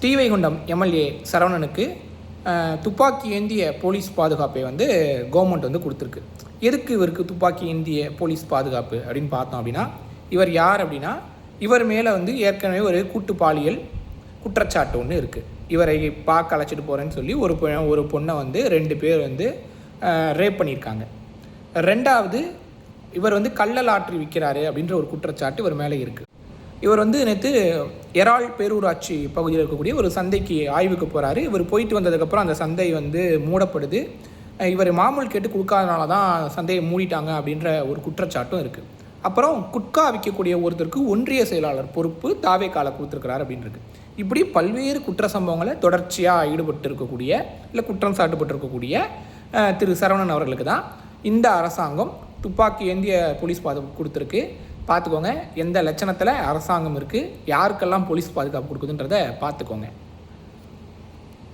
Srivaikuntam MLA சரவணனுக்கு துப்பாக்கி ஏந்திய police பாதுகாப்பை வந்து கவர்மெண்ட் வந்து கொடுத்துருக்கு. எதுக்கு இவருக்கு துப்பாக்கி ஏந்திய போலீஸ் பாதுகாப்பு அப்படின்னு பார்த்தோம் அப்படின்னா, இவர் யார் அப்படின்னா, இவர் மேலே வந்து ஏற்கனவே ஒரு கூட்டு பாலியல் குற்றச்சாட்டு ஒன்று இருக்குது. இவரை பார்க்க அழைச்சிட்டு போகிறேன்னு சொல்லி ஒரு பொண்ணை வந்து 2 பேர் வந்து ரேப் பண்ணியிருக்காங்க. 2வது இவர் வந்து கள்ளல் ஆற்றி விற்கிறாரு அப்படின்ற ஒரு குற்றச்சாட்டு இவர் மேலே இருக்குது. இவர் வந்து நேற்று எரால் பேரூராட்சி பகுதியில் இருக்கக்கூடிய ஒரு சந்தைக்கு ஆய்வுக்கு போகிறாரு. இவர் போயிட்டு வந்ததுக்கப்புறம் அந்த சந்தை வந்து மூடப்படுது. இவர் மாமூல் கேட்டு கொடுக்காதனால தான் சந்தையை மூடிட்டாங்க அப்படின்ற ஒரு குற்றச்சாட்டும் இருக்குது. அப்புறம் குட்கா விற்கக்கூடிய ஒருத்தருக்கு ஒன்றிய செயலாளர் பொறுப்பு தாவேக்கால கொடுத்துருக்கிறார் அப்படின்றது. இப்படி பல்வேறு குற்ற சம்பவங்களை தொடர்ச்சியாக ஈடுபட்டு இருக்கக்கூடிய இல்லை குற்றம் சாட்டப்பட்டிருக்கக்கூடிய திரு சரவணன் அவர்களுக்கு தான் இந்த அரசாங்கம் துப்பாக்கி ஏந்திய போலீஸ் பாதுகாப்பு கொடுத்துருக்கு. பார்த்துக்கோங்க எந்த லட்சணத்தில் அரசாங்கம் இருக்குது, யாருக்கெல்லாம் போலீஸ் பாதுகாப்பு கொடுக்குதுன்றதை பார்த்துக்கோங்க.